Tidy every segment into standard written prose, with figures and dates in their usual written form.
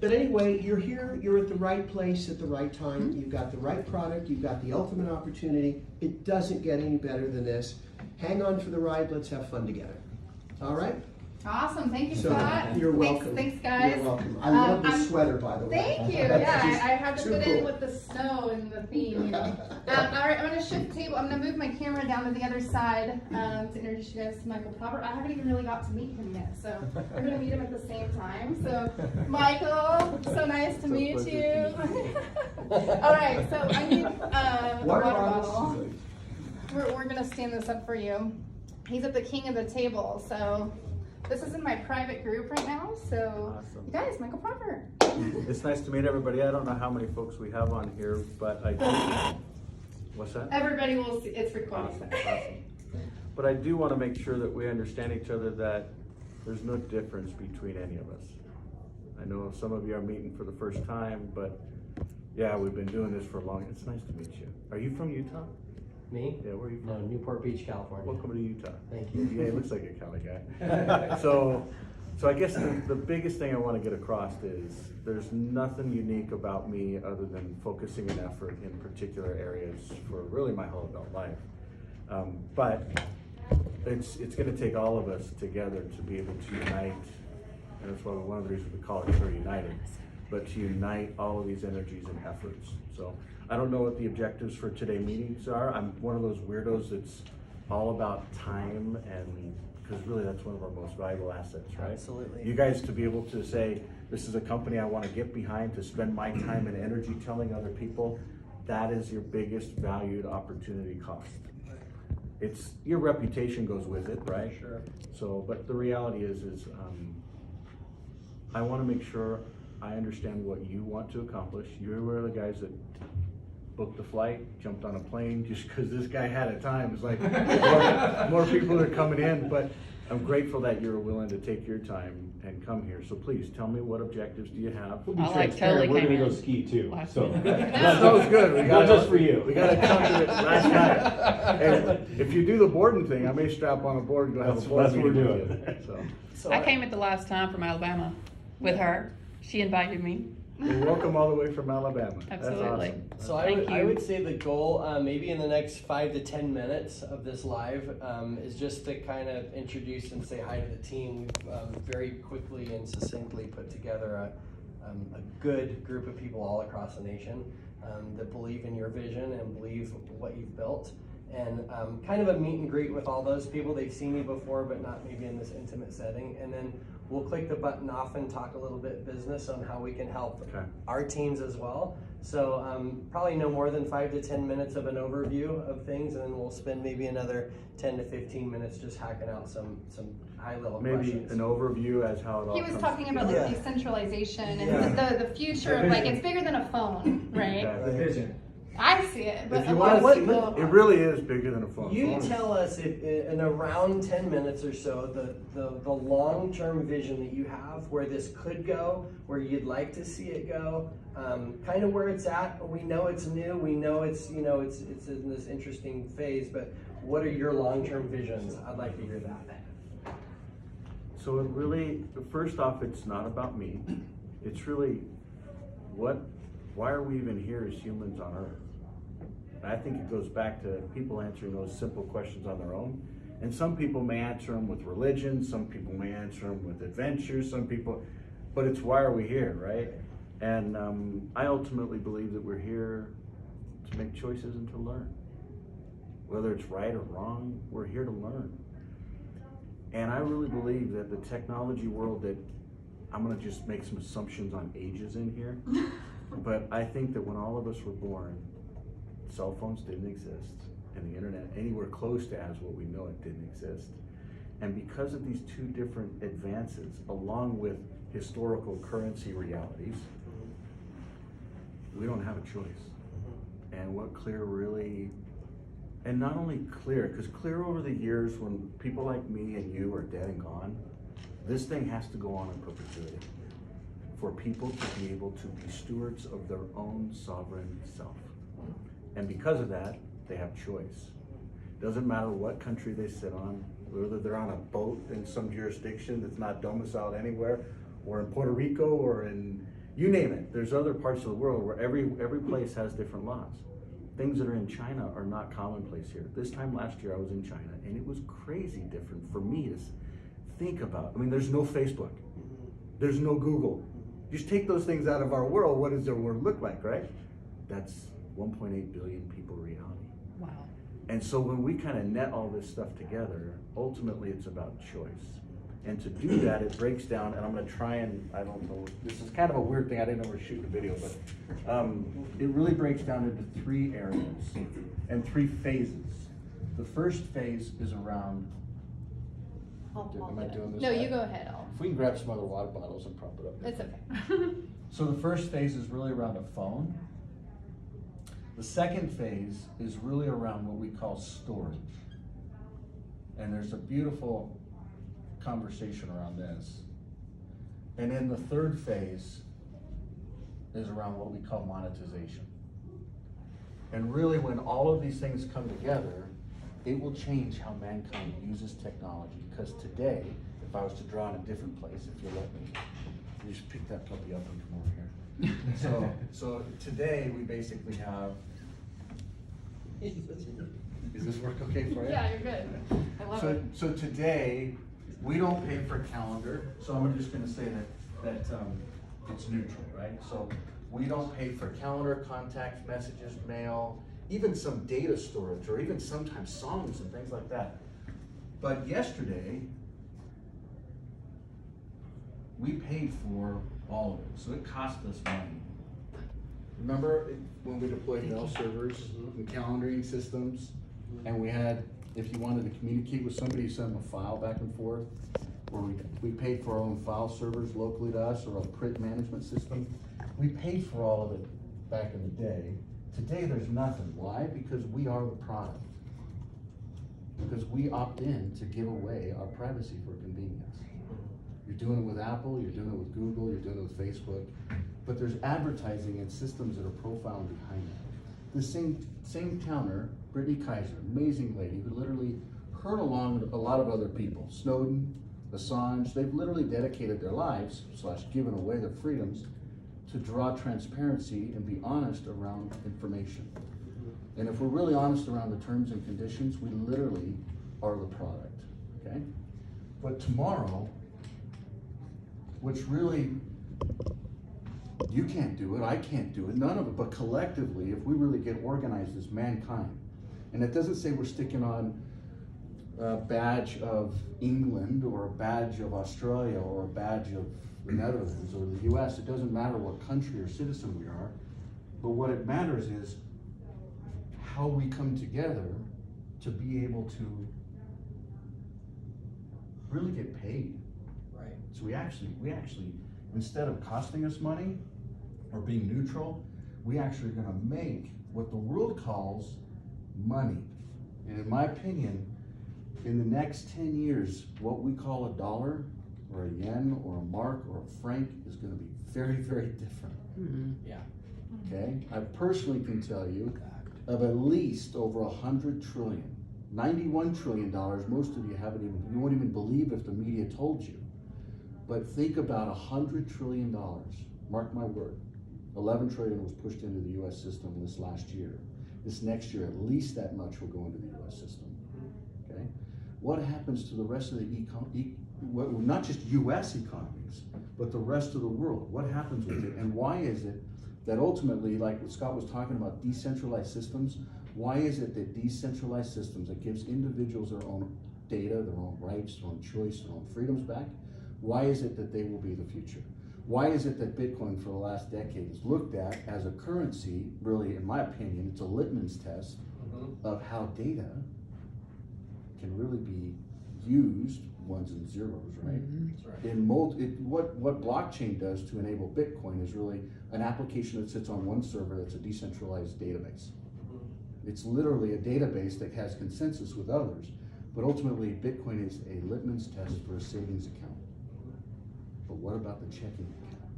But anyway, you're here, you're at the right place at the right time. You've got the right product, you've got the ultimate opportunity. It doesn't get any better than this. Hang on for the ride, let's have fun together. All right? Awesome, thank you, So, Scott. you're welcome. Thanks, guys. You're welcome. I love this sweater, by the way. Thank you. That's Yeah, just I had to too put cool. in with the snow and the theme, you know. All right, I'm going to shift the table. I'm going to move my camera down to the other side to introduce you guys to Michael Popper. I haven't even really got to meet him yet, so we're going to meet him at the same time. So, Michael, so nice to meet you. All right, so I need a water bottle. We're going to stand this up for you. He's at the king of the table, so this is in my private group right now. So, Awesome. you guys, Michael Popper. It's nice to meet everybody. I don't know how many folks we have on here, but I do. What's that? Everybody will see. It's recording. Awesome. But I do want to make sure that we understand each other, that there's no difference between any of us. I know some of you are meeting for the first time, but yeah, we've been doing this for a long. It's nice to meet you. Are you from Utah? Me? Yeah, where are you No, from? Newport Beach, California. Welcome to Utah. Thank you. Yeah, he looks like a Cali guy. So I guess the biggest thing I want to get across is there's nothing unique about me other than focusing an effort in particular areas for really my whole adult life. But it's going to take all of us together to be able to unite, and that's why one of the reasons we call it Clear United, but to unite all of these energies and efforts. So I don't know what the objectives for today's meetings are. I'm one of those weirdos that's all about time, and because really that's one of our most valuable assets, right? Absolutely. You guys to be able to say, this is a company I want to get behind, to spend my time and energy telling other people, that is your biggest valued opportunity cost. It's your reputation goes with it, right? Sure. So, but the reality is I want to make sure I understand what you want to accomplish. You were the guys that booked the flight, jumped on a plane just because this guy had a time. It's like more people are coming in, but I'm grateful that you're willing to take your time and come here. So please tell me, what objectives do you have? We'll be I like transparent. totally We're came gonna go in ski too. last So week. That sounds good. We Not got just for you. We got to come to it last night. And if you do the boarding thing, I may strap on a board and go have a board That's what we're meeting doing. with you. So I came at the last time from Alabama with her. She invited me. you're welcome all the way from Alabama. Absolutely. That's awesome. So Thank I you. would say the goal, maybe in the next 5 to 10 minutes of this live, is just to kind of introduce and say hi to the team. We've very quickly and succinctly put together a good group of people all across the nation that believe in your vision and believe what you've built. And kind of a meet and greet with all those people. They've seen me before, but not maybe in this intimate setting. And then we'll click the button off and talk a little bit business on how we can help Okay. our teams as well. So probably no more than 5 to 10 minutes of an overview of things, and then we'll spend maybe another 10 to 15 minutes just hacking out some high level Maybe questions. an overview as how it all He was comes talking about like Yeah. decentralization and Yeah. the future of like it's bigger than a phone, right? Okay. the vision. I see it, but If you a want lot to of see people. it, it really is bigger than a phone. You Phone is- tell us if in around 10 minutes or so the long-term vision that you have, where this could go, where you'd like to see it go, kind of where it's at. We know it's new, we know it's it's in this interesting phase, but what are your long-term visions? I'd like to hear that. So it really, first off, it's not about me. It's really why are we even here as humans on Earth? And I think it goes back to people answering those simple questions on their own. And some people may answer them with religion, some people may answer them with adventure, but it's why are we here, right? And I ultimately believe that we're here to make choices and to learn. Whether it's right or wrong, we're here to learn. And I really believe that the technology world that, I'm gonna just make some assumptions on ages in here, but I think that when all of us were born, cell phones didn't exist, and the internet anywhere close to as what we know it didn't exist. And because of these two different advances, along with historical currency realities, we don't have a choice. And what Clear really, and not only Clear, because Clear over the years, when people like me and you are dead and gone, this thing has to go on in perpetuity for people to be able to be stewards of their own sovereign self. And because of that, they have choice. Doesn't matter what country they sit on, whether they're on a boat in some jurisdiction that's not domiciled anywhere, or in Puerto Rico, or in You name it. There's other parts of the world where every place has different laws. Things that are in China are not commonplace here. This time last year I was in China and it was crazy different for me to think about. I mean, there's no Facebook. There's no Google. Just take those things out of our world, what does their world look like, right? That's 1.8 billion people reality. Wow. And so when we kind of net all this stuff together, ultimately it's about choice. And to do that, it breaks down, and I'm gonna try and, I don't know, this is kind of a weird thing, I didn't know we were shooting a video, but it really breaks down into 3 areas and 3 phases. The first phase is around, am I doing this No, right? you go ahead. If we can grab some other water bottles and prop it up. It's okay. So the first phase is really around a phone. The second phase is really around what we call storage. And there's a beautiful conversation around this. And then the third phase is around what we call monetization. And really when all of these things come together, it will change how mankind uses technology. Because today, if I was to draw in a different place, if you let me, you just pick that puppy up and come over here. So today we basically have, does this work okay for you? Yeah, you're good. I love it. So today, we don't pay for calendar, so I'm just gonna say that it's neutral, right? So we don't pay for calendar, contacts, messages, mail, even some data storage, or even sometimes songs and things like that. But yesterday, we paid for all of it, so it cost us money. Remember when we deployed mail servers and calendaring systems, and we had, if you wanted to communicate with somebody, you sent them a file back and forth, or we paid for our own file servers locally to us, or a print management system. We paid for all of it back in the day. Today there's nothing. Why? Because we are the product. Because we opt in to give away our privacy for convenience. You're doing it with Apple, you're doing it with Google, you're doing it with Facebook, but there's advertising and systems that are profound behind that. The same counter, Brittany Kaiser, amazing lady who literally hurt along a lot of other people, Snowden, Assange, they've literally dedicated their lives, / given away their freedoms, to draw transparency and be honest around information. And if we're really honest around the terms and conditions, we literally are the product, okay? But tomorrow, which really, you can't do it, I can't do it, none of it, but collectively, if we really get organized as mankind, and it doesn't say we're sticking on a badge of England or a badge of Australia or a badge of the Netherlands or the US, it doesn't matter what country or citizen we are, but what it matters is how we come together to be able to really get paid. Right. So we actually, instead of costing us money or being neutral, we actually are gonna make what the world calls money. And in my opinion, in the next 10 years, what we call a dollar or a yen or a mark or a franc is gonna be very, very different, Yeah. okay? I personally can tell you of at least over 100 trillion, $91 trillion, most of you you won't even believe if the media told you. But think about $100 trillion, mark my word. 11 trillion was pushed into the US system this last year. This next year, at least that much will go into the US system, okay? What happens to the rest of the not just US economies, but the rest of the world? What happens with it? And why is it that ultimately, like what Scott was talking about, decentralized systems, why is it that decentralized systems that gives individuals their own data, their own rights, their own choice, their own freedoms back, why is it that they will be the future? Why is it that Bitcoin for the last decade is looked at as a currency, really, in my opinion, it's a litmus test of how data can really be used, ones and zeros, right? That's right. What blockchain does to enable Bitcoin is really an application that sits on one server that's a decentralized database. It's literally a database that has consensus with others, but ultimately Bitcoin is a litmus test for a savings account. But what about the checking account?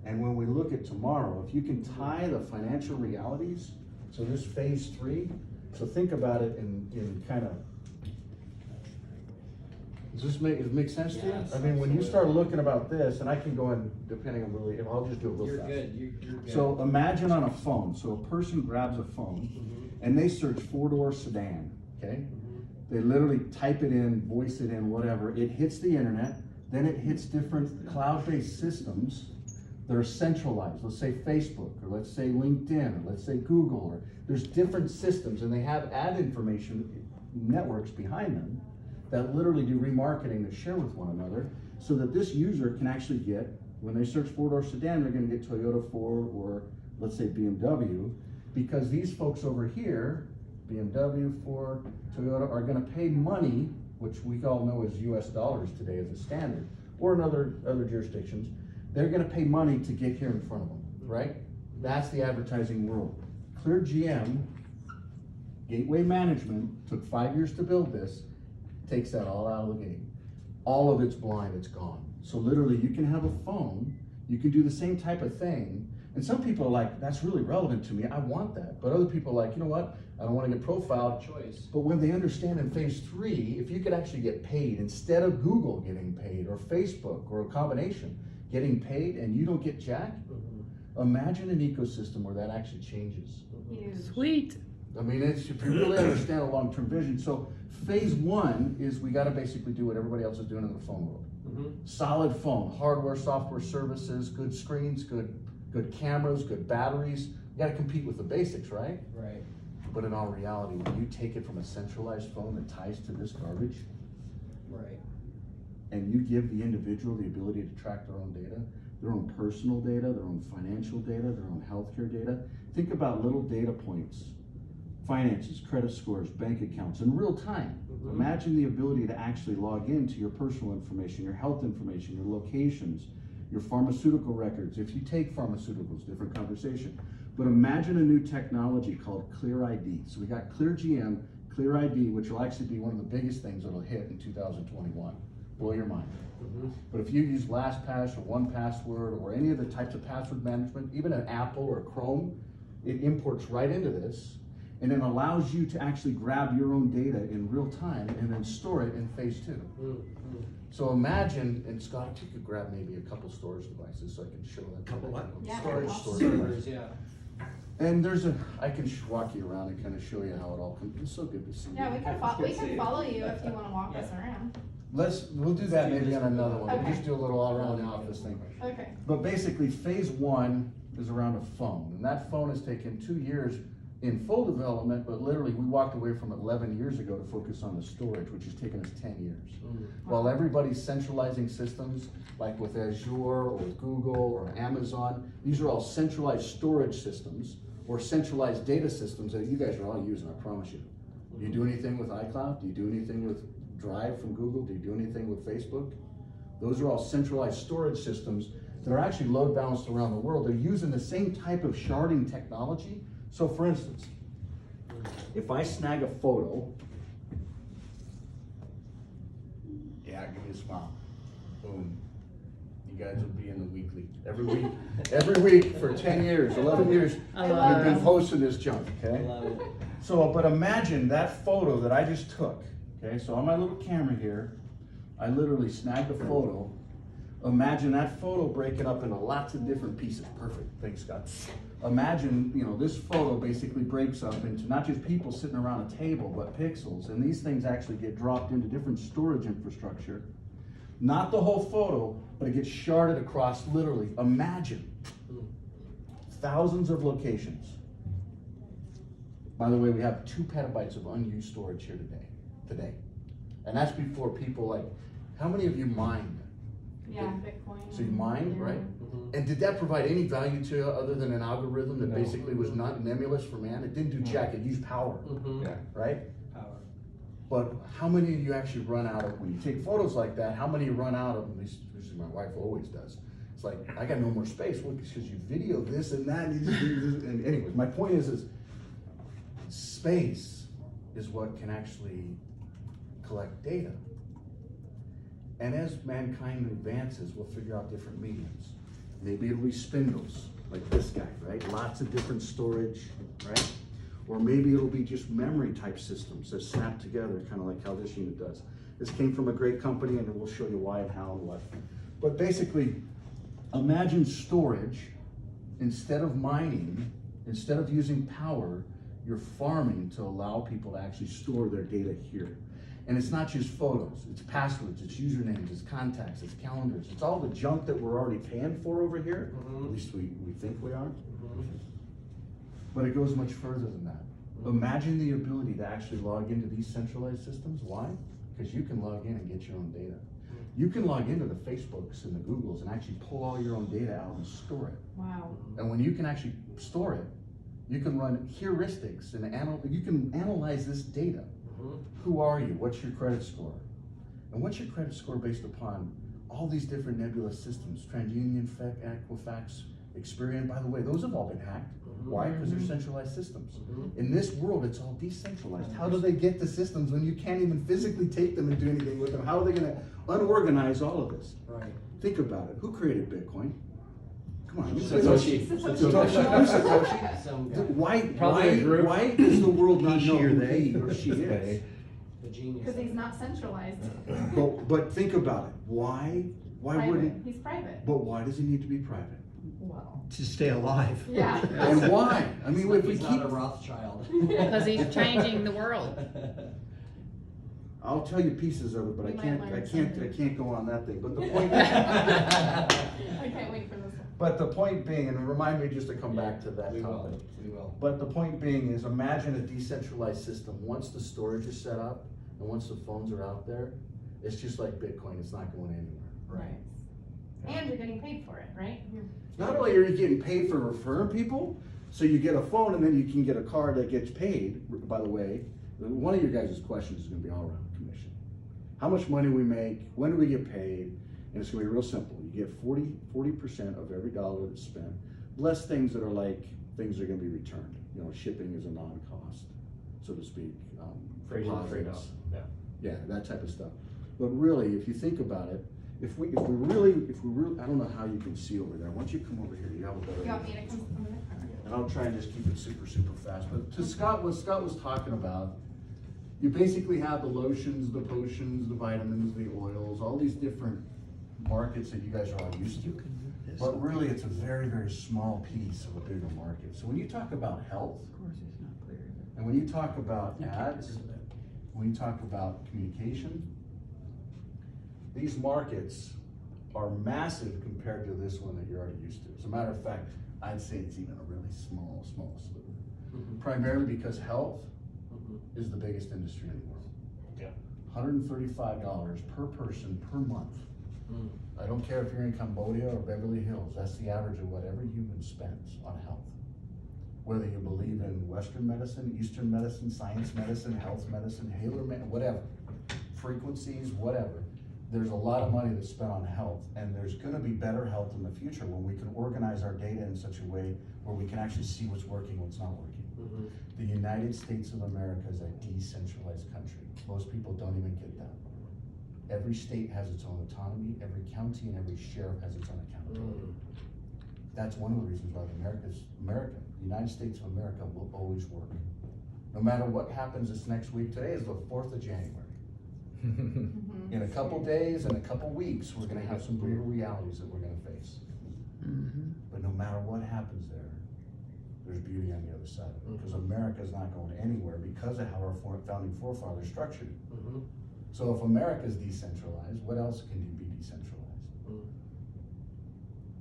And when we look at tomorrow, if you can tie the financial realities, so this phase 3, so think about it in kind of, Does it make sense to you? Yes, I mean, when you start looking about this, and I can go in, depending on really, I'll just do it real You're fast. good, you're good. So imagine on a phone, so a person grabs a phone and they search 4-door sedan, okay? They literally type it in, voice it in, whatever. It hits the internet, then it hits different cloud-based systems that are centralized. Let's say Facebook, or let's say LinkedIn, or let's say Google, or there's different systems, and they have ad information networks behind them that literally do remarketing that share with one another, so that this user can actually get, when they search 4-door sedan, they're gonna get Toyota 4 or let's say BMW, because these folks over here, BMW, Ford, Toyota, are gonna pay money, which we all know is US dollars today as a standard, or in other jurisdictions, they're gonna pay money to get here in front of them, right? That's the advertising world. Clear GM, Gateway Management, took 5 years to build this, takes that all out of the gate. All of it's blind, it's gone. So literally you can have a phone, you can do the same type of thing, and some people are like, that's really relevant to me, I want that. But other people are like, you know what, I don't want to get profiled. Choice. But when they understand in phase 3, if you could actually get paid, instead of Google getting paid, or Facebook, or a combination, getting paid and you don't get jack, imagine an ecosystem where that actually changes. Sweet. I mean, it's, if you really understand a long-term vision. So phase 1 is we got to basically do what everybody else is doing in the phone world. Solid phone, hardware, software, services, good screens, good cameras, good batteries. You got to compete with the basics, right? Right. But in all reality, when you take it from a centralized phone that ties to this garbage, Right. and you give the individual the ability to track their own data, their own personal data, their own financial data, their own healthcare data. Think about little data points, finances, credit scores, bank accounts in real time. Imagine the ability to actually log into your personal information, your health information, your locations, your pharmaceutical records. If you take pharmaceuticals, different conversation. But imagine a new technology called Clear ID. So we got Clear GM, Clear ID, which will actually be one of the biggest things that'll hit in 2021. Blow your mind. But if you use LastPass or 1Password or any of the types of password management, even an Apple or Chrome, it imports right into this, and it allows you to actually grab your own data in real time and then store it in phase 2. So imagine, and Scott, if you could grab maybe a couple storage devices so I can show that. Couple what? Yeah. Storage Awesome. servers, yeah. And I can walk you around and kind of show you how it all comes. It's so good to see you. Yeah, we can follow you if you wanna walk us around. We'll do that maybe on another one. We'll Okay. just do a little all around the office thing. Okay. But basically, phase 1 is around a phone, and that phone has taken 2 years in full development, but literally we walked away from it 11 years ago to focus on the storage, which has taken us 10 years. While everybody's centralizing systems, like with Azure or with Google or Amazon, these are all centralized storage systems or centralized data systems that you guys are all using, I promise you. Do you do anything with iCloud? Do you do anything with Drive from Google? Do you do anything with Facebook? Those are all centralized storage systems that are actually load balanced around the world. They're using the same type of sharding technology. So for instance, if I snag a photo, yeah, give me a smile, boom. You guys will be in the weekly, every week for 10 years, 11 years, I love we've been it. posting this junk, okay? I love it. So, but imagine that photo that I just took, okay? So on my little camera here, I literally snagged a photo. Imagine that photo breaking up into lots of different pieces. Perfect, thanks Scott. Imagine, this photo basically breaks up into not just people sitting around a table, but pixels. And these things actually get dropped into different storage infrastructure. Not the whole photo, but it gets sharded across literally, imagine, thousands of locations. By the way, we have 2 petabytes of unused storage here today. And that's before people like, how many of you mined? Yeah, Bitcoin. So you mined, Yeah. right? And did that provide any value to you other than an algorithm that basically was not an emulous for man? It didn't do jack, it used power, right? Power. But how many of you actually run out of, when you take photos like that, how many run out of, at least usually my wife always does. It's like, I got no more space. Well, because you video this and that, and you just do this. And anyways, my point is space is what can actually collect data. And as mankind advances, we'll figure out different mediums. Maybe it'll be spindles, like this guy, right? Lots of different storage, right? Or maybe it'll be just memory type systems that snap together, kind of like how this unit does. This came from a great company, and we'll show you why and how and what. But basically, imagine storage. Instead of mining, instead of using power, you're farming to allow people to actually store their data here. And it's not just photos, it's passwords, it's usernames, it's contacts, it's calendars, it's all the junk that we're already paying for over here. At least we think we are. But it goes much further than that. Imagine the ability to actually log into these centralized systems. Why? Because you can log in and get your own data. You can log into the Facebooks and the Googles and actually pull all your own data out and store it. Wow. And when you can actually store it, you can run heuristics and you can analyze this data. Who are you? What's your credit score? And what's your credit score based upon all these different nebulous systems? TransUnion, Equifax, Experian. By the way, those have all been hacked. Why? Because they're centralized systems. In this world, it's all decentralized. How do they get the systems when you can't even physically take them and do anything with them? How are they going to unorganize all of this? Right. Think about it. Who created Bitcoin? Come on. Satoshi. Who's Satoshi? Some guy. Why does the world not know who he or she is? The genius. Because he's not centralized. But think about it. Why Private. wouldn't? He's private. But why does he need to be private? Well. To stay alive. Yeah. And why? I mean, if we He's keep, not a Rothschild. Because he's changing the world. I'll tell you pieces of it, but We I might can't. learn I can't. something. I can't go on that thing. But the point. I can't wait for this one. But the point being, and remind me just to come back to that We topic. will. We will. But the point being is, imagine a decentralized system. Once the storage is set up and once the phones are out there, it's just like Bitcoin. It's not going anywhere. Right. And you're getting paid for it, right? Not only are you getting paid for referring people, so you get a phone and then you can get a card that gets paid. By the way, one of your guys' questions is going to be all around commission. How much money we make, when do we get paid? And it's going to be real simple. You get 40% of every dollar that's spent, less things that are like things that are going to be returned. You know, shipping is a non-cost, so to speak. Freight in, freight out. Deposits. Yeah, that type of stuff. But really, if you think about it, if we really, I don't know how you can see over there. Once you come over here, you have a better. You want me to come? And I'll try and just keep it super fast. But to Scott, what Scott was talking about, you basically have the lotions, the potions, the vitamins, the oils, all these different markets that you guys are all used to. But really, it's a very small piece of a bigger market. So when you talk about health, and when you talk about ads, when you talk about communication, these markets are massive compared to this one that you're already used to. As a matter of fact, I'd say it's even a really small sliver. Primarily because health is the biggest industry in the world. Yeah. $135 per person per month. I don't care if you're in Cambodia or Beverly Hills, that's the average of what every human spends on health. Whether you believe in Western medicine, Eastern medicine, science medicine, health medicine, healer medicine, whatever, frequencies, whatever. There's a lot of money that's spent on health, and there's gonna be better health in the future when we can organize our data in such a way where we can actually see what's working, what's not working. The United States of America is a decentralized country. Most people don't even get that. Every state has its own autonomy, every county and every sheriff has its own accountability. That's one of the reasons why the United States of America will always work. No matter what happens this next week, today is the 4th of January. In a couple days, in a couple weeks, we're gonna have some brutal realities that we're gonna face. But no matter what happens there's beauty on the other side of it. Because America's not going anywhere because of how our founding forefathers structured it. So if America's decentralized, what else can be decentralized?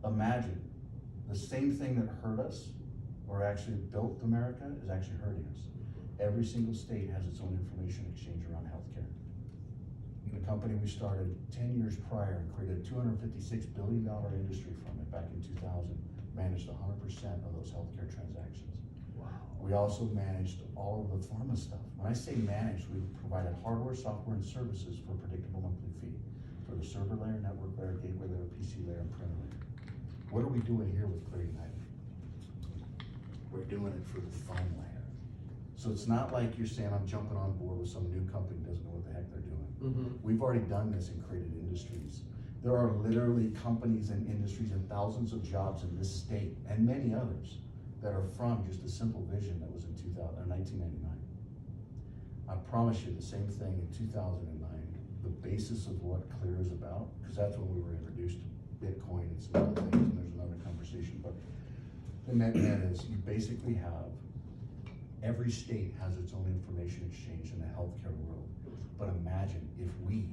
Imagine the same thing that hurt us or actually built America is actually hurting us. Every single state has its own information exchange around healthcare. And the company we started 10 years prior and created a $256 billion industry from it back in 2000, managed 100% of those healthcare transactions. Wow. We also managed all of the pharma stuff. When I say managed, we provided hardware, software, and services for a predictable monthly fee for the server layer, network layer, gateway layer, PC layer, and printer layer. What are we doing here with Clear United? We're doing it for the phone layer. So it's not like you're saying I'm jumping on board with some new company that doesn't know what the heck they're doing. We've already done this and created industries. There are literally companies and industries and thousands of jobs in this state and many others that are from just a simple vision that was in 1999. I promise you the same thing in 2009 the basis of what Clear is about, because that's when we were introduced to Bitcoin and some other things, and there's another conversation, but the net is you basically have, every state has its own information exchange in the healthcare world. But imagine if we,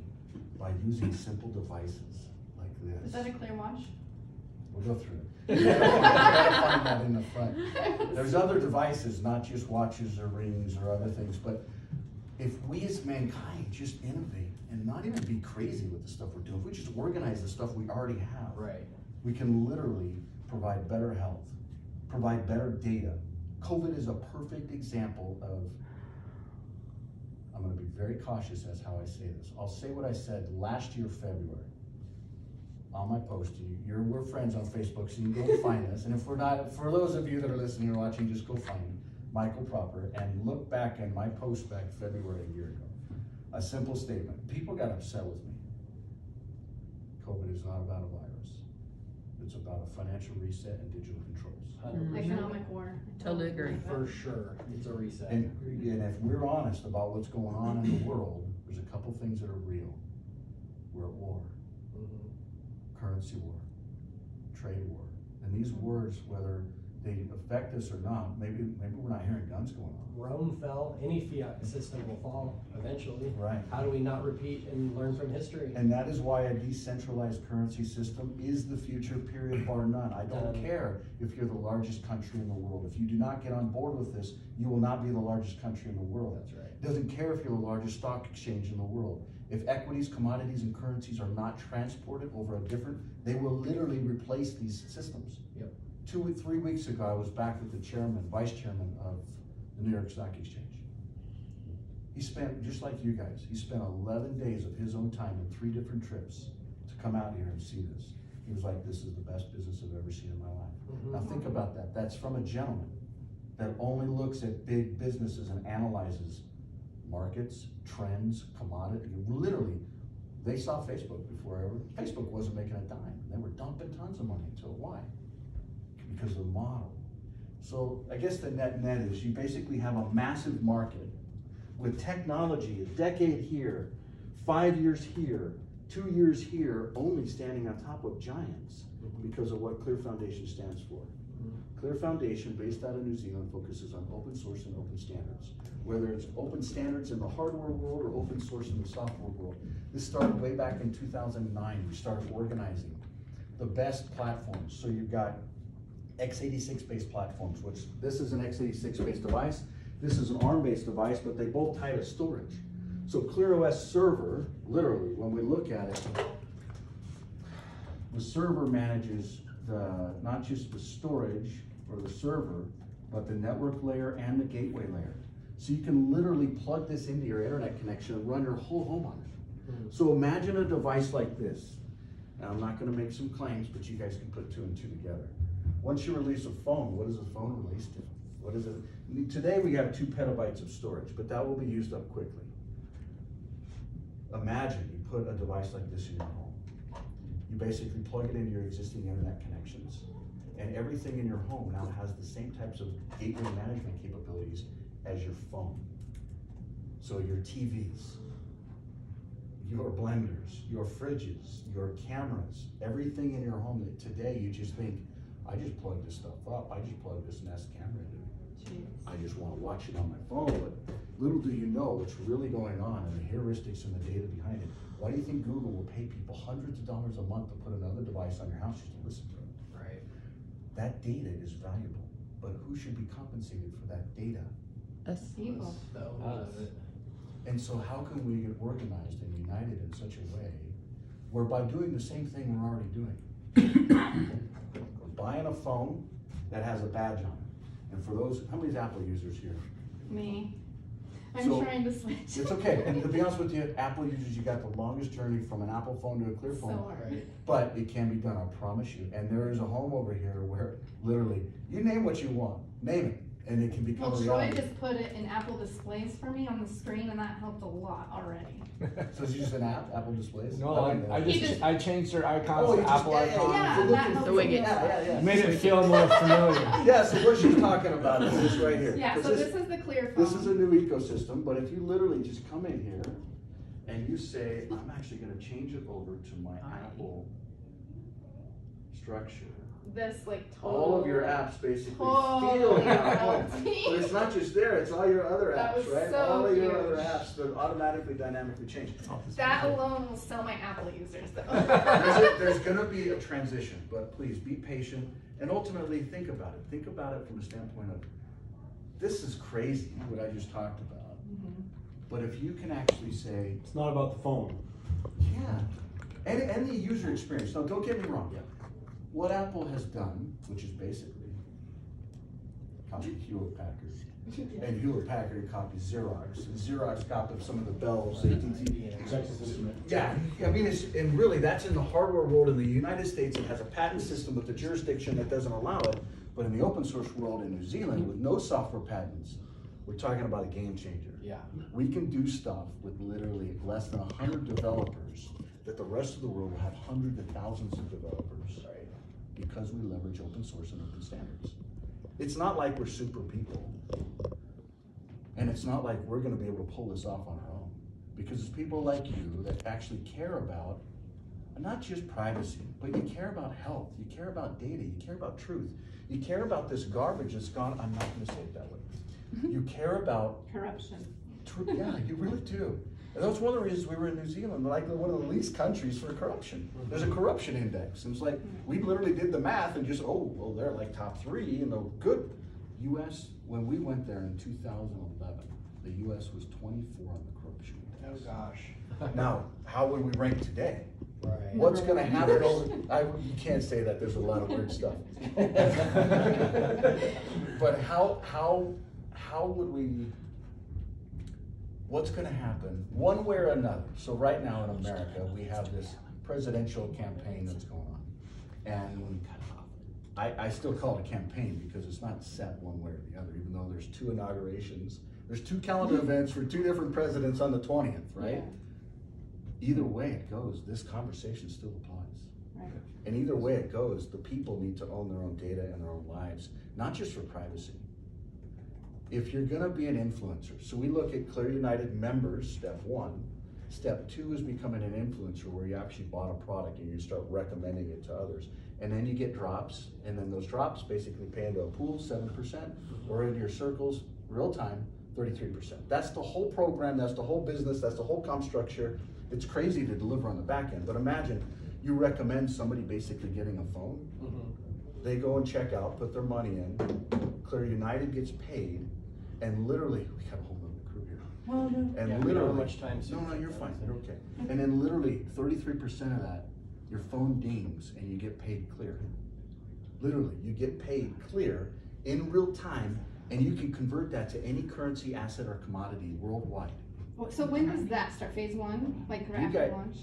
by using simple devices like this. Is that a clear wash? We'll go through it. You gotta find that in the front. There's other devices, not just watches or rings or other things, but if we as mankind just innovate and not even be crazy with the stuff we're doing, if we just organize the stuff we already have, Right. we can literally provide better health, provide better data. COVID is a perfect example of, I'm gonna be very cautious as how I say this. I'll say what I said last year, February, on my post. We're friends on Facebook, so you can go find us. And if we're not, for those of you that are listening or watching, just go find Michael Proper and look back in my post back February a year ago. A simple statement. People got upset with me. COVID is not about a virus. It's about a financial reset and digital controls. 100%. Economic war. Totally agree. For sure, it's a reset. And if we're honest about what's going on in the world, there's a couple things that are real. We're at war. Currency war, trade war. And these words, whether they affect us or not, maybe we're not hearing guns going on. Rome fell, any fiat system will fall eventually. Right. How do we not repeat and learn from history? And that is why a decentralized currency system is the future, period, bar none. I don't care if you're the largest country in the world. If you do not get on board with this, you will not be the largest country in the world. That's right. It doesn't care if you're the largest stock exchange in the world. If equities, commodities, and currencies are not transported over a different, they will literally replace these systems. Yep. 2 or 3 weeks ago, I was back with the vice chairman of the New York Stock Exchange. He spent, just like you guys, he spent 11 days of his own time in 3 different trips to come out here and see this. He was like, this is the best business I've ever seen in my life. Now think about that. That's from a gentleman that only looks at big businesses and analyzes markets, trends, commodity. Literally, they saw Facebook before ever. Facebook wasn't making a dime. They were dumping tons of money into it. Why? Because of the model. So I guess the net is you basically have a massive market with technology, a decade here, 5 years here, 2 years here, only standing on top of giants because of what Clear Foundation stands for. Clear Foundation, based out of New Zealand, focuses on open source and open standards. Whether it's open standards in the hardware world or open source in the software world. This started way back in 2009. We started organizing the best platforms. So you've got x86-based platforms, which this is an x86-based device. This is an ARM-based device, but they both tie to storage. So ClearOS Server, literally, when we look at it, the server manages not just the storage or the server, but the network layer and the gateway layer. So you can literally plug this into your internet connection and run your whole home on it. So imagine a device like this. Now I'm not gonna make some claims, but you guys can put 2 and 2 together. Once you release a phone, what is a phone released to? What is it? Today we have 2 petabytes of storage, but that will be used up quickly. Imagine you put a device like this in your home. You basically plug it into your existing internet connections, and everything in your home now has the same types of gateway management capabilities as your phone. So your TVs, your blenders, your fridges, your cameras, everything in your home that today you just think, I just plug this stuff up, I just plug this Nest camera into it. I just want to watch it on my phone, but little do you know what's really going on and the heuristics and the data behind it. Why do you think Google will pay people hundreds of dollars a month to put another device on your house just to listen to it? Right. That data is valuable, but who should be compensated for that data? Us. People. The owners of it. And so how can we get organized and united in such a way where by doing the same thing we're already doing, we're buying a phone that has a badge on it. And for those, how many Apple users here? Me. I'm So, trying to switch. It's okay, and to be honest with you, Apple users, you got the longest journey from an Apple phone to a Clear phone. So hard. But it can be done, I promise you. And there is a home over here where literally, you name what you want, name it, and it can become Well, a Troy reality. just put it in Apple displays for me on the screen, and that helped a lot already. So it's just an app, Apple displays? No, like that. He just- I changed their icons Oh, to you just- Apple yeah, yeah, icons. Yeah, So that looking- helps The me widget. a lot. Yeah. Made it feel more familiar. Yeah, so what she's talking about is this right here. Yeah, 'Cause so this is the clear phone. This is a new ecosystem, but if you literally just come in here and you say, I'm actually gonna change it over to my Apple structure. This like All of your apps basically totally feel Apple. helped me. But it's not just there, it's all your other That apps, was right? so All of your huge. other apps that automatically dynamically change. That alone will sell my Apple users though. There's gonna be a transition, but please be patient and ultimately think about it. Think about it from a standpoint of, this is crazy, what I just talked about. But if you can actually say, It's not about the phone. yeah, and the user experience. Now, don't get me wrong. What Apple has done, which is basically copy Hewlett Packard, and Hewlett Packard copies Xerox, and Xerox copies some of the bells. Yeah, I mean, and really, that's in the hardware world in the United States. It has a patent system with the jurisdiction that doesn't allow it. But in the open source world in New Zealand, with no software patents, we're talking about a game changer. Yeah. We can do stuff with literally less than 100 developers that the rest of the world will have hundreds of thousands of developers, right? Because we leverage open source and open standards. It's not like we're super people. And it's not like we're gonna be able to pull this off on our own. Because it's people like you that actually care about not just privacy, but you care about health, you care about data, you care about truth. You care about this garbage that's gone, I'm not gonna say it that way. You care about Corruption. yeah, you really do. And that's one of the reasons we were in New Zealand, like one of the least countries for corruption. There's a corruption index. And it's like, we literally did the math and just, oh, well, they're like top 3, you know, good. US, when we went there in 2011, the US was 24 on the corruption index. Oh gosh. Now, how would we rank today? Right. What's gonna happen you can't say that, there's a lot of weird stuff. But how would we, what's gonna happen, one way or another? So right now in America, we have this presidential campaign that's going on. And I still call it a campaign because it's not set one way or the other, even though there's 2 inaugurations. There's 2 calendar events for 2 different presidents on the 20th, right? Yeah. Either way it goes, this conversation still applies. Right. And either way it goes, the people need to own their own data and their own lives, not just for privacy. If you're gonna be an influencer, so we look at Clear United members, step 1. Step 2 is becoming an influencer where you actually bought a product and you start recommending it to others. And then you get drops, and then those drops basically pay into a pool, 7%, or into your circles, real time, 33%. That's the whole program, that's the whole business, that's the whole comp structure. It's crazy to deliver on the back end, but imagine you recommend somebody basically getting a phone. They go and check out, put their money in, Clear United gets paid, and literally, we got a whole other crew here. Well, no. And Yeah, we don't literally, have much time, so- no, you're fine, you're okay. And then literally, 33% of that, your phone dings and you get paid clear. Literally, you get paid clear in real time, and you can convert that to any currency, asset, or commodity worldwide. So when does that start? Phase 1, like right You after got- launch?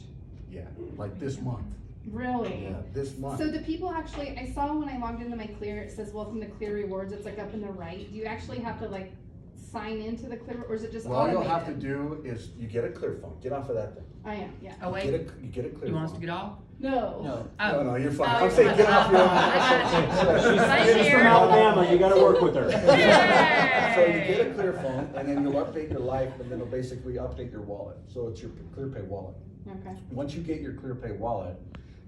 Yeah, like this month. Really? Yeah, this month. So do people actually? I saw when I logged into my Clear, it says "Welcome to Clear Rewards." It's like up in the right. Do you actually have to like sign into the Clear, or is it just Well, all automated? you'll have to do is you get a clear phone. Get off of that thing. I am. Yeah. Oh, wait. You get a clear You want us phone. to get off? No. No. No, no, you're fine. Oh, I'm you're saying fine. get off your own. I got you. Right She's from here. Alabama, you gotta work with her. So you get a clear phone, and then you'll update your life, and then it'll basically update your wallet. So it's your ClearPay wallet. Okay. Once you get your ClearPay wallet,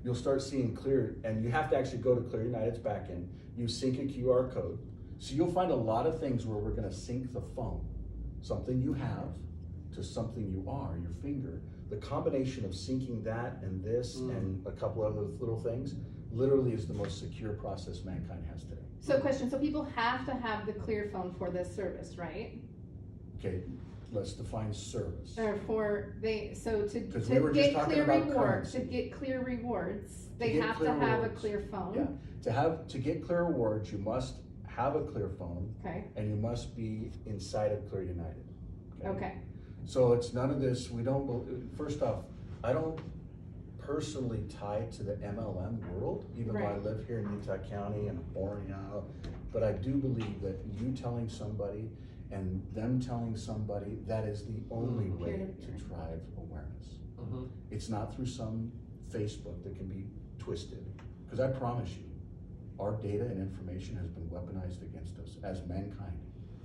you'll start seeing Clear, and you have to actually go to Clear United's backend. You sync a QR code. So you'll find a lot of things where we're gonna sync the phone, something you have to something you are, your finger. The combination of syncing that and this and a couple other little things literally is the most secure process mankind has today. So question. So people have to have the Clear phone for this service, right? Okay, let's define service. Or for to 'Cause we were just get talking Clear about rewards, to currency. get Clear rewards, they get have Clear to have rewards. a Clear phone. Yeah, to get Clear rewards, you must have a Clear phone. Okay. And you must be inside of Clear United. Okay. So it's none of this, first off, I don't personally tie to the MLM world, even though I Right. live here in Utah County and born out. But I do believe that you telling somebody and them telling somebody, that is the only way Peer-to-peer. to drive awareness. It's not through some Facebook that can be twisted. Because I promise you, our data and information has been weaponized against us as mankind.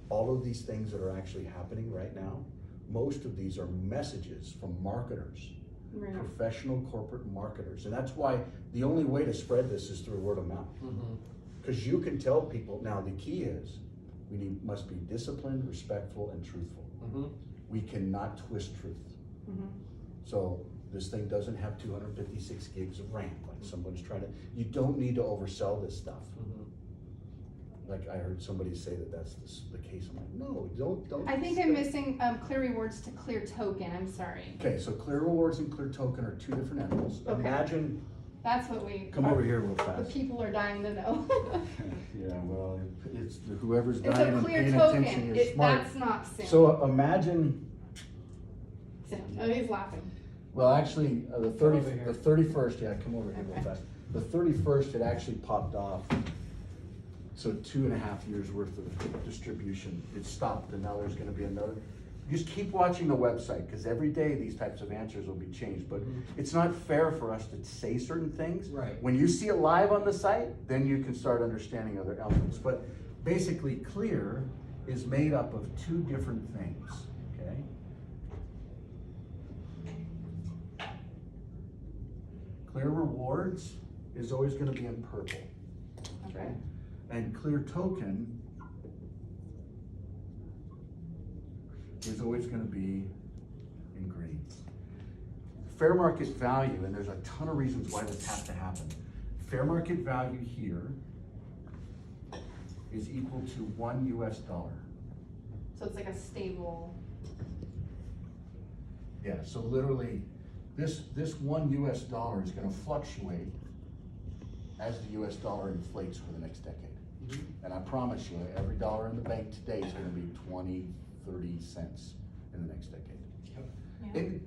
All of these things that are actually happening right now, most of these are messages from marketers, Right. professional corporate marketers. And that's why the only way to spread this is through word of mouth. Because you can tell people, now the key is, must be disciplined, respectful, and truthful. We cannot twist truth. So this thing doesn't have 256 gigs of RAM, like someone's trying to, you don't need to oversell this stuff. Like I heard somebody say that that's the case. I'm like, no, don't. I think I'm missing clear rewards to clear token. I'm sorry. Okay, so clear rewards and clear token are two different animals. Okay. Imagine, That's what we. come over here real The fast. people are dying to know. Yeah, well, it's whoever's It's dying a and clear paying token. attention is smart. That's not soon. So imagine, Soon. Oh, he's laughing. well, actually, the 31st, yeah, come over here real Okay. fast. The 31st, it actually popped off. So 2.5 years worth of distribution, it stopped, and now there's gonna be another. Just keep watching the website, because every day these types of answers will be changed, but it's not fair for us to say certain things. Right. When you see it live on the site, then you can start understanding other elements. But basically, clear is made up of two different things, okay? Clear rewards is always gonna be in purple, okay? And clear token is always gonna be in green. Fair market value, and there's a ton of reasons why this has to happen. Fair market value here is equal to $1 US. So it's like a stable. Yeah, so literally, this $1 US is gonna fluctuate as the US dollar inflates for the next decade. And I promise you, every dollar in the bank today is gonna be 20, 30 cents in the next decade.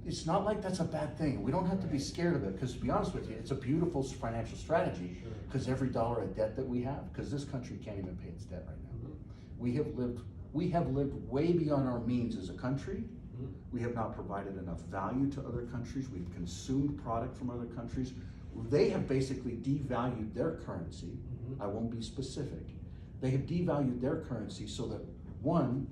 It's not like that's a bad thing. We don't have to be scared of it, because to be honest with you, it's a beautiful financial strategy, because every dollar of debt that we have, because this country can't even pay its debt right now. We have lived way beyond our means as a country. We have not provided enough value to other countries. We've consumed product from other countries. They have basically devalued their currency. I won't be specific. They have devalued their currency so that, one,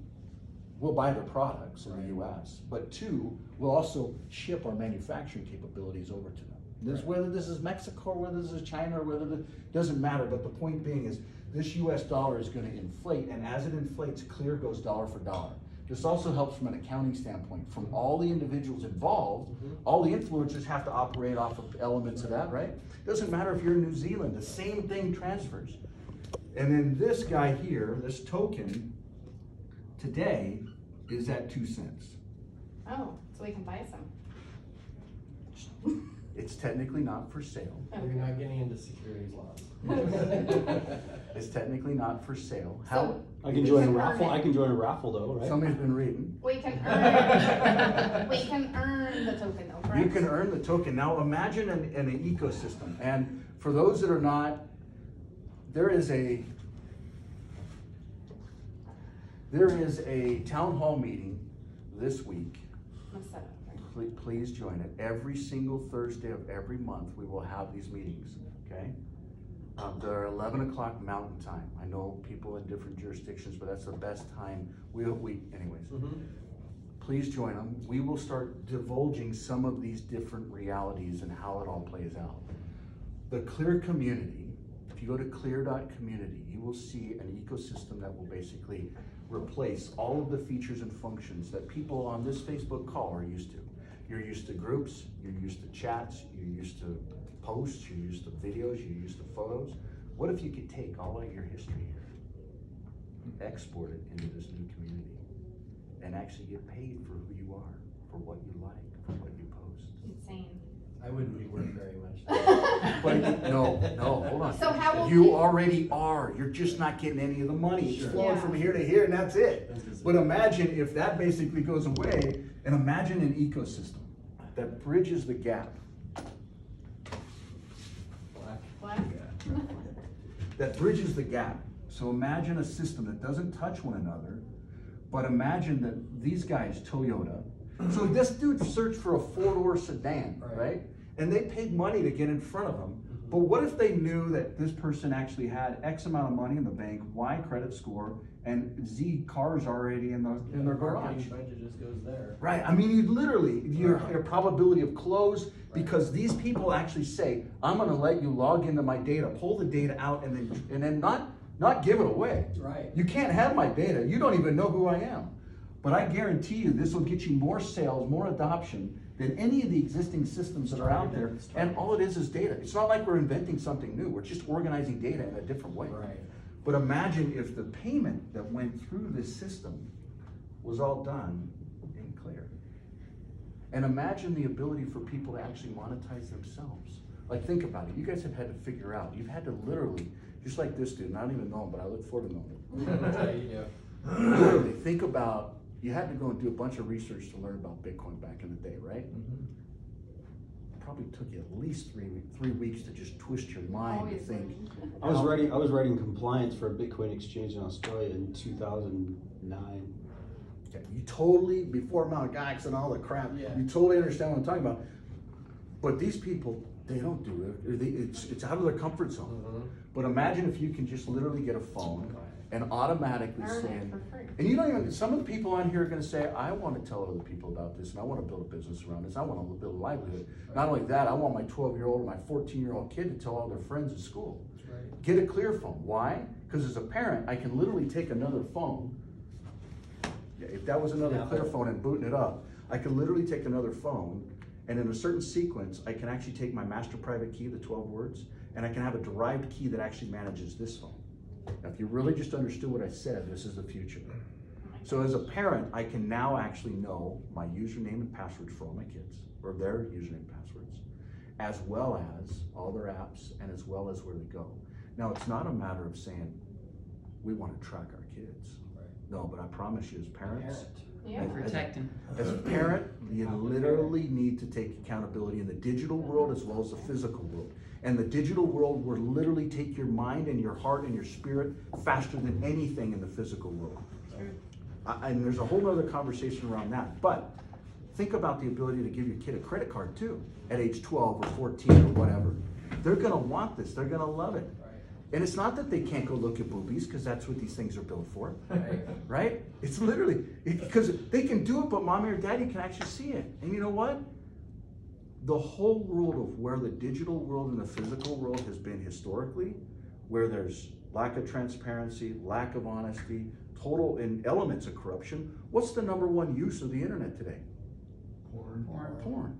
we'll buy their products in the US, but two, we'll also ship our manufacturing capabilities over to them. Whether this is Mexico, or whether this is China, or whether doesn't matter, but the point being is this US dollar is gonna inflate, and as it inflates, clear goes dollar for dollar. This also helps from an accounting standpoint. From all the individuals involved, all the influencers have to operate off of elements of that, right? Doesn't matter if you're in New Zealand, the same thing transfers. And then this guy here, this token, today is at 2 cents. Oh, so we can buy some. It's technically not for sale. You're not getting into securities laws. It's technically not for sale. I can join a raffle. I can join a raffle though, right? Somebody's been reading. We can earn. We can earn the token though, correct? You can earn the token. Now imagine an ecosystem. And for those that are not, there is a town hall meeting this week. Let's set it. Please join it. Every single Thursday of every month, we will have these meetings, okay? They're 11 o'clock Mountain Time. I know people in different jurisdictions, but that's the best time. Anyways. Please join them. We will start divulging some of these different realities and how it all plays out. The Clear community, if you go to clear.community, you will see an ecosystem that will basically replace all of the features and functions that people on this Facebook call are used to. You're used to groups, you're used to chats, you're used to posts, you're used to videos, you're used to photos. What if you could take all of your history here, export it into this new community, and actually get paid for who you are, for what you like, for what you post? Insane. I wouldn't be worth very much. But no, hold on. So how will You we- already are. You're just not getting any of the money. It's Sure. flowing Yeah. from here to here, and that's it. That's just But it. imagine if that basically goes away, and imagine an ecosystem that bridges the gap. What? That bridges the gap. So imagine a system that doesn't touch one another, but imagine that these guys, Toyota, so this dude searched for a four-door sedan, Right. right? And they paid money to get in front of him. But what if they knew that this person actually had X amount of money in the bank, Y credit score, and Z cars already in their garage? Marketing budget just goes there. Right, I mean, you literally, your probability of close, because these people actually say, I'm gonna let you log into my data, pull the data out, and then not give it away. Right. You can't have my data, you don't even know who I am. But I guarantee you, this will get you more sales, more adoption than any of the existing systems that are out there. And all it is data. It's not like we're inventing something new, we're just organizing data in a different way. Right. But imagine if the payment that went through this system was all done in clear. And imagine the ability for people to actually monetize themselves. Like, think about it. You guys have had to figure out, you've had to literally, just like this dude, and I don't even know him, but I look forward to knowing him. That's how you do. Literally, think about, you had to go and do a bunch of research to learn about Bitcoin back in the day, right? Probably took you at least three weeks to just twist your mind to think. I was writing compliance for a Bitcoin exchange in Australia in 2009. Okay, you totally, before Mount Gox and all the crap, Yeah. you totally understand what I'm talking about. But these people, they don't do it. It's out of their comfort zone. But imagine if you can just literally get a phone and automatically Earn say, it for free. and you don't even, some of the people on here are gonna say, I wanna tell other people about this, and I wanna build a business around this, I wanna build a livelihood. Not only that, I want my 12-year-old or my 14-year-old kid to tell all their friends at school. Right. Get a clear phone. Why? Because as a parent, I can literally take another phone. Yeah, if that was another clear phone and booting it up, I could literally take another phone, and in a certain sequence, I can actually take my master private key, the 12 words, and I can have a derived key that actually manages this phone. Now, if you really just understood what I said, this is the future. So as a parent, I can now actually know my username and passwords for all my kids, or their username and passwords, as well as all their apps, and as well as where they go. Now, it's not a matter of saying, we want to track our kids. Right. No, but I promise you, as parents, Yeah. Protecting. as a parent, you literally need to take accountability in the digital world as well as the physical world. And the digital world will literally take your mind and your heart and your spirit faster than anything in the physical world. And there's a whole other conversation around that. But think about the ability to give your kid a credit card too, at age 12 or 14 or whatever. They're gonna want this, they're gonna love it. Right. And it's not that they can't go look at boobies, because that's what these things are built for, Right. right? It's literally, because they can do it, but mommy or daddy can actually see it. And you know what? The whole world of where the digital world and the physical world has been historically, where there's lack of transparency, lack of honesty, total and elements of corruption, what's the number one use of the internet today? Porn.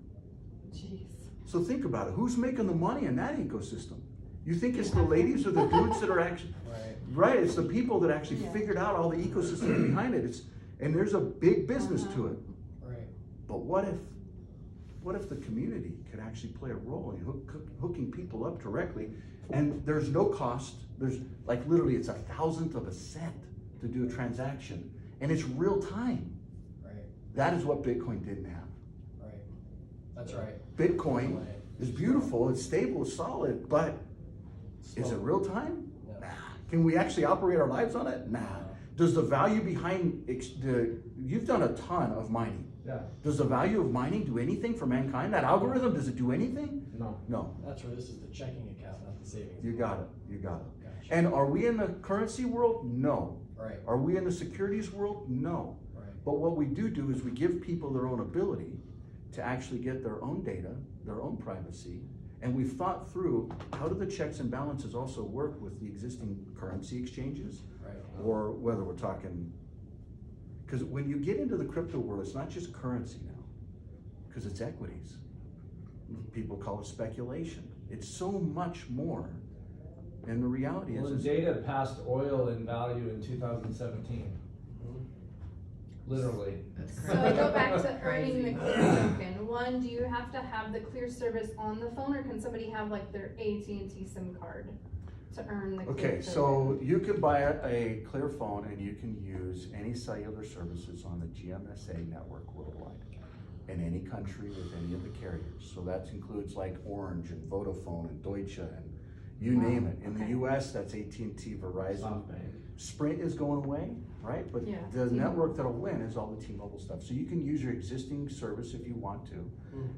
Jeez. So think about it. Who's making the money in that ecosystem? You think it's the ladies or the dudes that are actually, right? It's the people that actually figured out all the ecosystem behind it. And there's a big business to it. Right. But what if the community could actually play a role in hooking people up directly, and there's no cost, there's like literally it's 1/1000 of a cent to do a transaction, and it's real time. Right. That is what Bitcoin didn't have. Right. That's right. Bitcoin is beautiful, it's stable, it's solid, but is it real time? No. Nah. Can we actually operate our lives on it? Nah. Does the value behind you've done a ton of mining. Yeah. Does the value of mining do anything for mankind? That algorithm, does it do anything? No. No. That's where this is the checking account, not the savings. You got it. You got it. Gotcha. And are we in the currency world? No. Right. Are we in the securities world? No. Right. But what we do is we give people their own ability to actually get their own data, their own privacy, and we've thought through how do the checks and balances also work with the existing currency exchanges, Right. or whether we're talking, because when you get into the crypto world, it's not just currency now, because it's equities. People call it speculation. It's so much more. And the reality Well, the is data passed oil in value in 2017. Literally. So I go back to earning the clear token. One, do you have to have the clear service on the phone, or can somebody have like their AT&T SIM card to earn the clear okay, token? so you can buy a clear phone and you can use any cellular services on the GMSA network worldwide in any country with any of the carriers. So that includes like Orange and Vodafone and Deutsche and you name it. In the US, that's AT&T, Verizon. SoftBank. Sprint is going away, right? But Yeah, the T-Mobile. network that'll win is all the T-Mobile stuff. So you can use your existing service if you want to,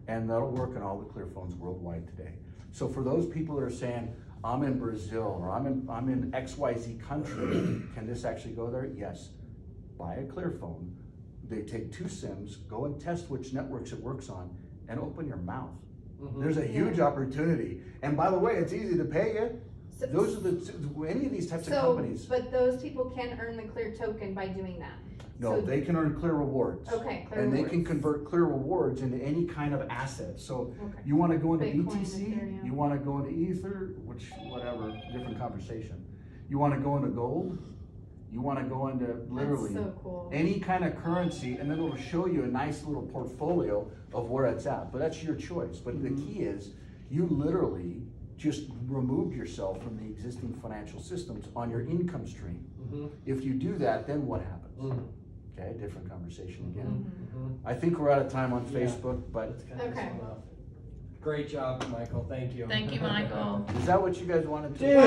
and that'll work on all the clear phones worldwide today. So for those people that are saying, I'm in Brazil, or I'm in XYZ country, can this actually go there? Yes. Buy a Clearphone. They take 2 SIMs, go and test which networks it works on, and open your mouth. There's a huge opportunity. And by the way, it's easy to pay you. So- Those are any of these types of companies. But those people can earn the Clear token by doing that. No, So- they can earn Clear Rewards. Okay, Clear And they can Rewards. convert Clear Rewards into any kind of asset. So Okay. you wanna go into Bitcoin, BTC, Ethereum. you wanna go into Ether, which, whatever, different conversation. You wanna go into gold, you wanna go into literally so cool. any kind of currency, and then it'll show you a nice little portfolio of where it's at. But that's your choice. But the key is, you literally just removed yourself from the existing financial systems on your income stream. If you do that, then what happens? Okay, different conversation again. I think we're out of time on Yeah. Facebook, but Let's cut this Okay. one off. Great job, Michael, thank you. Thank you, Michael. is that what you guys wanted to? Dude.